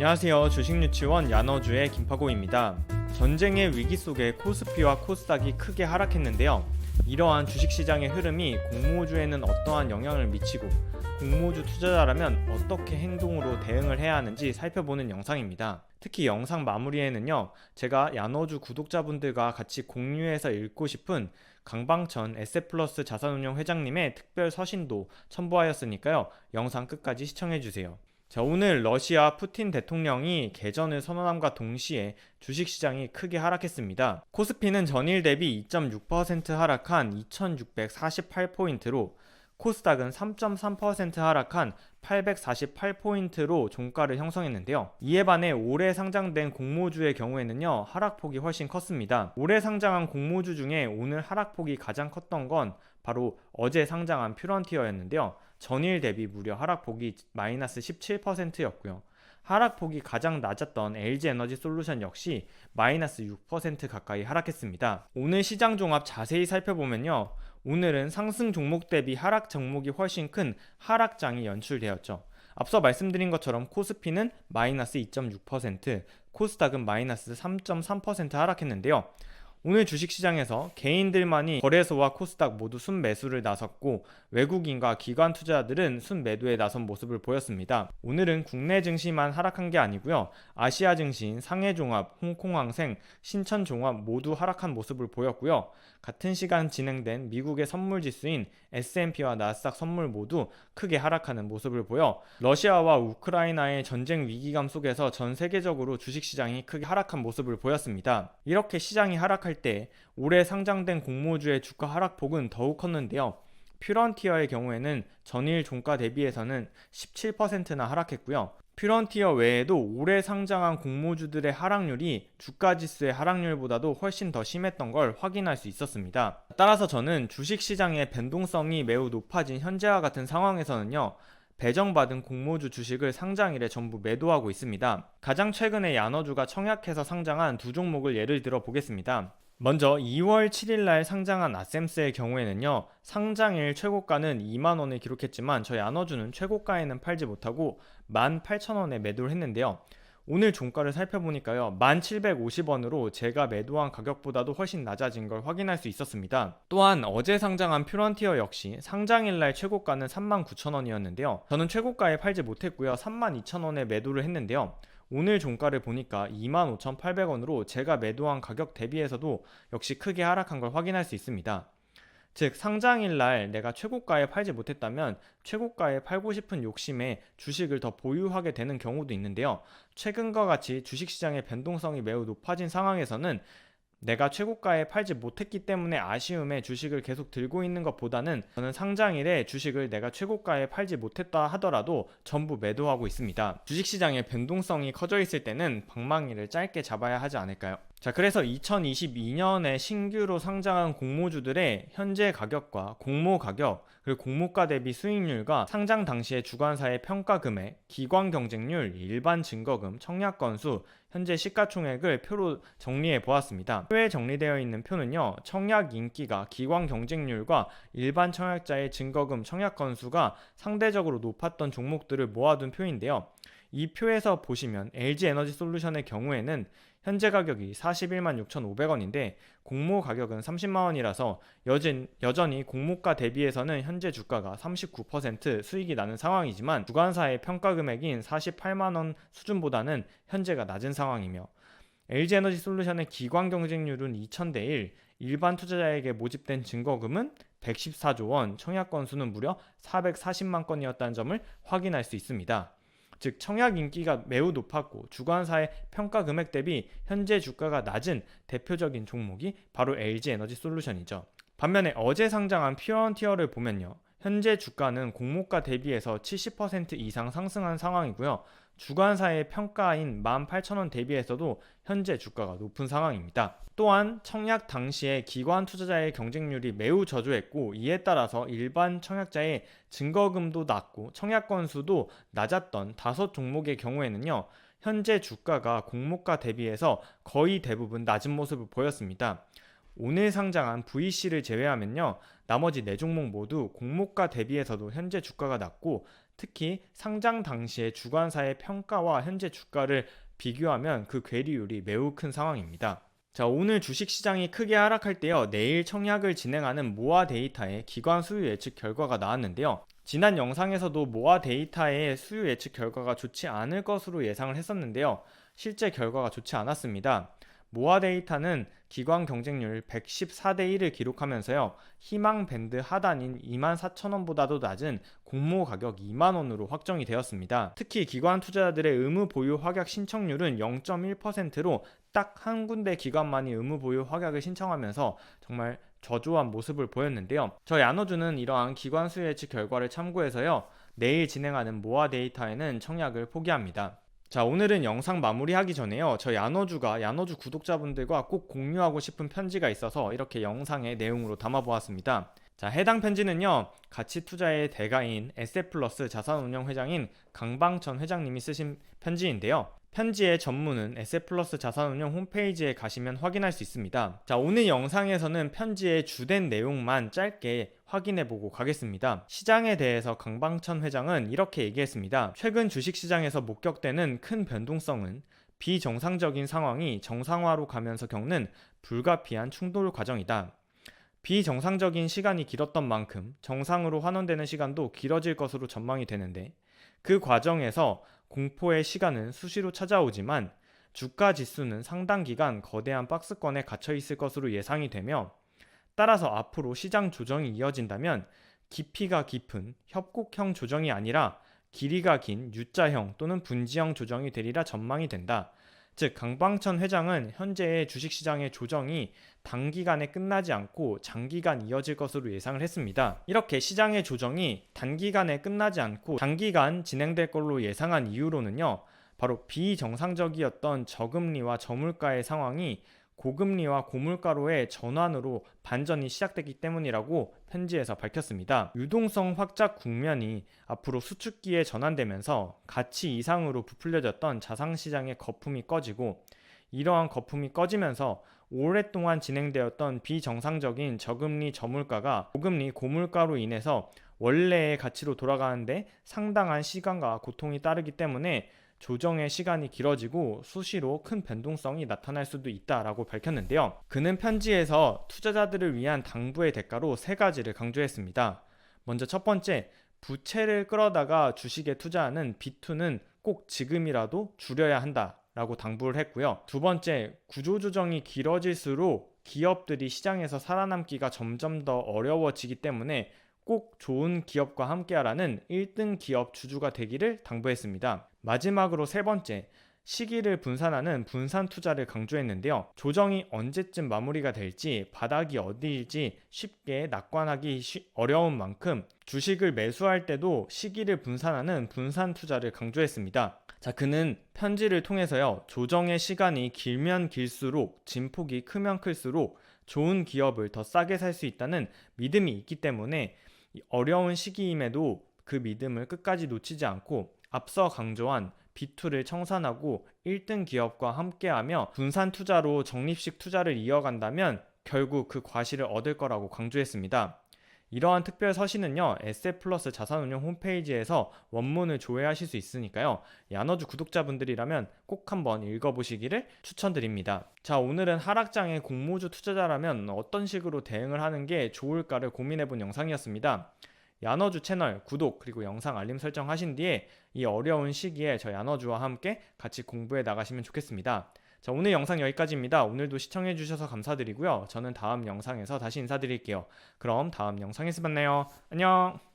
안녕하세요. 주식유치원 야너주의 김파고입니다. 전쟁의 위기 속에 코스피와 코스닥이 크게 하락했는데요. 이러한 주식시장의 흐름이 공모주에는 어떠한 영향을 미치고 공모주 투자자라면 어떻게 행동으로 대응을 해야 하는지 살펴보는 영상입니다. 특히 영상 마무리에는요, 제가 야너주 구독자분들과 같이 공유해서 읽고 싶은 강방천 에셋플러스 자산운용 회장님의 특별 서신도 첨부하였으니까요, 영상 끝까지 시청해주세요. 자, 오늘 러시아 푸틴 대통령이 개전을 선언함과 동시에 주식시장이 크게 하락했습니다. 코스피는 전일 대비 2.6% 하락한 2648포인트로, 코스닥은 3.3% 하락한 848포인트로 종가를 형성했는데요. 이에 반해 올해 상장된 공모주의 경우에는요, 하락폭이 훨씬 컸습니다. 올해 상장한 공모주 중에 오늘 하락폭이 가장 컸던 건 바로 어제 상장한 퓨런티어였는데요. 전일 대비 무려 하락폭이 마이너스 17%였고요. 하락폭이 가장 낮았던 LG에너지솔루션 역시 마이너스 6% 가까이 하락했습니다. 오늘 시장 종합 자세히 살펴보면요, 오늘은 상승 종목 대비 하락 종목이 훨씬 큰 하락장이 연출되었죠. 앞서 말씀드린 것처럼 코스피는 마이너스 2.6%, 코스닥은 마이너스 3.3% 하락했는데요. 오늘 주식시장에서 개인들만이 거래소와 코스닥 모두 순매수를 나섰고, 외국인과 기관 투자자들은 순매도에 나선 모습을 보였습니다. 오늘은 국내 증시만 하락한 게 아니고요, 아시아 증시인 상해종합, 홍콩항생, 신천종합 모두 하락한 모습을 보였고요. 같은 시간 진행된 미국의 선물지수인 S&P와 나스닥 선물 모두 크게 하락하는 모습을 보여 러시아와 우크라이나의 전쟁 위기감 속에서 전 세계적으로 주식시장이 크게 하락한 모습을 보였습니다. 이렇게 시장이 하락할 때 올해 상장된 공모주의 주가 하락폭은 더욱 컸는데요. 퓨런티어의 경우에는 전일 종가 대비해서는 17%나 하락했고요. 퓨런티어 외에도 올해 상장한 공모주들의 하락률이 주가지수의 하락률보다도 훨씬 더 심했던 걸 확인할 수 있었습니다. 따라서 저는 주식시장의 변동성이 매우 높아진 현재와 같은 상황에서는요, 배정받은 공모주 주식을 상장일에 전부 매도하고 있습니다. 가장 최근에 야너주가 청약해서 상장한 두 종목을 예를 들어 보겠습니다. 먼저 2월 7일날 상장한 아셈스의 경우에는요, 상장일 최고가는 2만원을 기록했지만 저희 야너주는 최고가에는 팔지 못하고 18,000원에 매도를 했는데요. 오늘 종가를 살펴보니까요, 1750원으로 제가 매도한 가격보다도 훨씬 낮아진 걸 확인할 수 있었습니다. 또한 어제 상장한 퓨런티어 역시 상장일날 최고가는 39,000원이었는데요. 저는 최고가에 팔지 못했고요, 32,000원에 매도를 했는데요. 오늘 종가를 보니까 25,800원으로 제가 매도한 가격 대비해서도 역시 크게 하락한 걸 확인할 수 있습니다. 즉, 상장일날 내가 최고가에 팔지 못했다면 최고가에 팔고 싶은 욕심에 주식을 더 보유하게 되는 경우도 있는데요. 최근과 같이 주식시장의 변동성이 매우 높아진 상황에서는 내가 최고가에 팔지 못했기 때문에 아쉬움에 주식을 계속 들고 있는 것보다는 저는 상장일에 주식을 내가 최고가에 팔지 못했다 하더라도 전부 매도하고 있습니다. 주식시장의 변동성이 커져 있을 때는 방망이를 짧게 잡아야 하지 않을까요? 자, 그래서 2022년에 신규로 상장한 공모주들의 현재 가격과 공모 가격, 그리고 공모가 대비 수익률과 상장 당시의 주관사의 평가 금액, 기관 경쟁률, 일반 증거금, 청약 건수, 현재 시가총액을 표로 정리해 보았습니다. 표에 정리되어 있는 표는요, 청약 인기가 기관 경쟁률과 일반 청약자의 증거금, 청약 건수가 상대적으로 높았던 종목들을 모아둔 표인데요. 이 표에서 보시면 LG에너지솔루션의 경우에는 현재 가격이 41만 6,500원인데 공모 가격은 30만 원이라서 여전히 공모가 대비해서는 현재 주가가 39% 수익이 나는 상황이지만 주관사의 평가 금액인 48만 원 수준보다는 현재가 낮은 상황이며, LG에너지솔루션의 기관 경쟁률은 2000대 1, 일반 투자자에게 모집된 증거금은 114조 원, 청약 건수는 무려 440만 건이었다는 점을 확인할 수 있습니다. 즉, 청약 인기가 매우 높았고 주관사의 평가 금액 대비 현재 주가가 낮은 대표적인 종목이 바로 LG에너지솔루션이죠. 반면에 어제 상장한 퓨런티어를 보면요, 현재 주가는 공모가 대비해서 70% 이상 상승한 상황이고요. 주관사의 평가인 18,000원 대비해서도 현재 주가가 높은 상황입니다. 또한 청약 당시에 기관 투자자의 경쟁률이 매우 저조했고, 이에 따라서 일반 청약자의 증거금도 낮고 청약 건수도 낮았던 5종목의 경우에는요, 현재 주가가 공모가 대비해서 거의 대부분 낮은 모습을 보였습니다. 오늘 상장한 VC를 제외하면요, 나머지 4종목 모두 공모가 대비해서도 현재 주가가 낮고, 특히 상장 당시의 주관사의 평가와 현재 주가를 비교하면 그 괴리율이 매우 큰 상황입니다. 자, 오늘 주식시장이 크게 하락할 때요, 내일 청약을 진행하는 모아 데이터의 기관 수요 예측 결과가 나왔는데요. 지난 영상에서도 모아 데이터의 수요 예측 결과가 좋지 않을 것으로 예상을 했었는데요. 실제 결과가 좋지 않았습니다. 모아 데이터는 기관 경쟁률 114대 1을 기록하면서요, 희망 밴드 하단인 24,000원보다도 낮은 공모 가격 2만원으로 확정이 되었습니다. 특히 기관 투자자들의 의무 보유 확약 신청률은 0.1%로 딱 한 군데 기관만이 의무 보유 확약을 신청하면서 정말 저조한 모습을 보였는데요. 저희 야노주는 이러한 기관 수요 예측 결과를 참고해서요, 내일 진행하는 모아 데이터에는 청약을 포기합니다. 자, 오늘은 영상 마무리하기 전에요, 저희 야노주가 야노주 구독자분들과 꼭 공유하고 싶은 편지가 있어서 이렇게 영상의 내용으로 담아보았습니다. 자, 해당 편지는요, 가치투자의 대가인 에셋플러스 자산운용 회장인 강방천 회장님이 쓰신 편지인데요. 편지의 전문은 에셋플러스 자산운용 홈페이지에 가시면 확인할 수 있습니다. 자, 오늘 영상에서는 편지의 주된 내용만 짧게 확인해보고 가겠습니다. 시장에 대해서 강방천 회장은 이렇게 얘기했습니다. 최근 주식시장에서 목격되는 큰 변동성은 비정상적인 상황이 정상화로 가면서 겪는 불가피한 충돌 과정이다. 비정상적인 시간이 길었던 만큼 정상으로 환원되는 시간도 길어질 것으로 전망이 되는데, 그 과정에서 공포의 시간은 수시로 찾아오지만 주가 지수는 상당 기간 거대한 박스권에 갇혀 있을 것으로 예상이 되며, 따라서 앞으로 시장 조정이 이어진다면 깊이가 깊은 협곡형 조정이 아니라 길이가 긴 U자형 또는 분지형 조정이 되리라 전망이 된다. 즉, 강방천 회장은 현재의 주식시장의 조정이 단기간에 끝나지 않고 장기간 이어질 것으로 예상을 했습니다. 이렇게 시장의 조정이 단기간에 끝나지 않고 장기간 진행될 걸로 예상한 이유로는요, 바로 비정상적이었던 저금리와 저물가의 상황이 고금리와 고물가로의 전환으로 반전이 시작됐기 때문이라고 편지에서 밝혔습니다. 유동성 확장 국면이 앞으로 수축기에 전환되면서 가치 이상으로 부풀려졌던 자산시장의 거품이 꺼지고, 이러한 거품이 꺼지면서 오랫동안 진행되었던 비정상적인 저금리 저물가가 고금리 고물가로 인해서 원래의 가치로 돌아가는데 상당한 시간과 고통이 따르기 때문에 조정의 시간이 길어지고 수시로 큰 변동성이 나타날 수도 있다라고 밝혔는데요. 그는 편지에서 투자자들을 위한 당부의 대가로 세 가지를 강조했습니다. 먼저 첫 번째, 부채를 끌어다가 주식에 투자하는 B2는 꼭 지금이라도 줄여야 한다라고 당부를 했고요. 두 번째, 구조조정이 길어질수록 기업들이 시장에서 살아남기가 점점 더 어려워지기 때문에 꼭 좋은 기업과 함께하라는 1등 기업 주주가 되기를 당부했습니다. 마지막으로 세 번째, 시기를 분산하는 분산 투자를 강조했는데요. 조정이 언제쯤 마무리가 될지, 바닥이 어디일지 쉽게 낙관하기 어려운 만큼 주식을 매수할 때도 시기를 분산하는 분산 투자를 강조했습니다. 자, 그는 편지를 통해서요, 조정의 시간이 길면 길수록, 진폭이 크면 클수록 좋은 기업을 더 싸게 살 수 있다는 믿음이 있기 때문에 어려운 시기임에도 그 믿음을 끝까지 놓치지 않고 앞서 강조한 B2를 청산하고 1등 기업과 함께하며 분산 투자로 적립식 투자를 이어간다면 결국 그 과실을 얻을 거라고 강조했습니다. 이러한 특별 서신은요, 에셋플러스 자산운용 홈페이지에서 원문을 조회하실 수 있으니까요, 야노주 구독자분들이라면 꼭 한번 읽어보시기를 추천드립니다. 자, 오늘은 하락장의 공모주 투자자라면 어떤 식으로 대응을 하는 게 좋을까를 고민해본 영상이었습니다. 야노주 채널 구독 그리고 영상 알림 설정 하신 뒤에 이 어려운 시기에 저 야노주와 함께 같이 공부해 나가시면 좋겠습니다. 자, 오늘 영상 여기까지입니다. 오늘도 시청해 주셔서 감사드리고요. 저는 다음 영상에서 다시 인사드릴게요. 그럼 다음 영상에서 만나요. 안녕.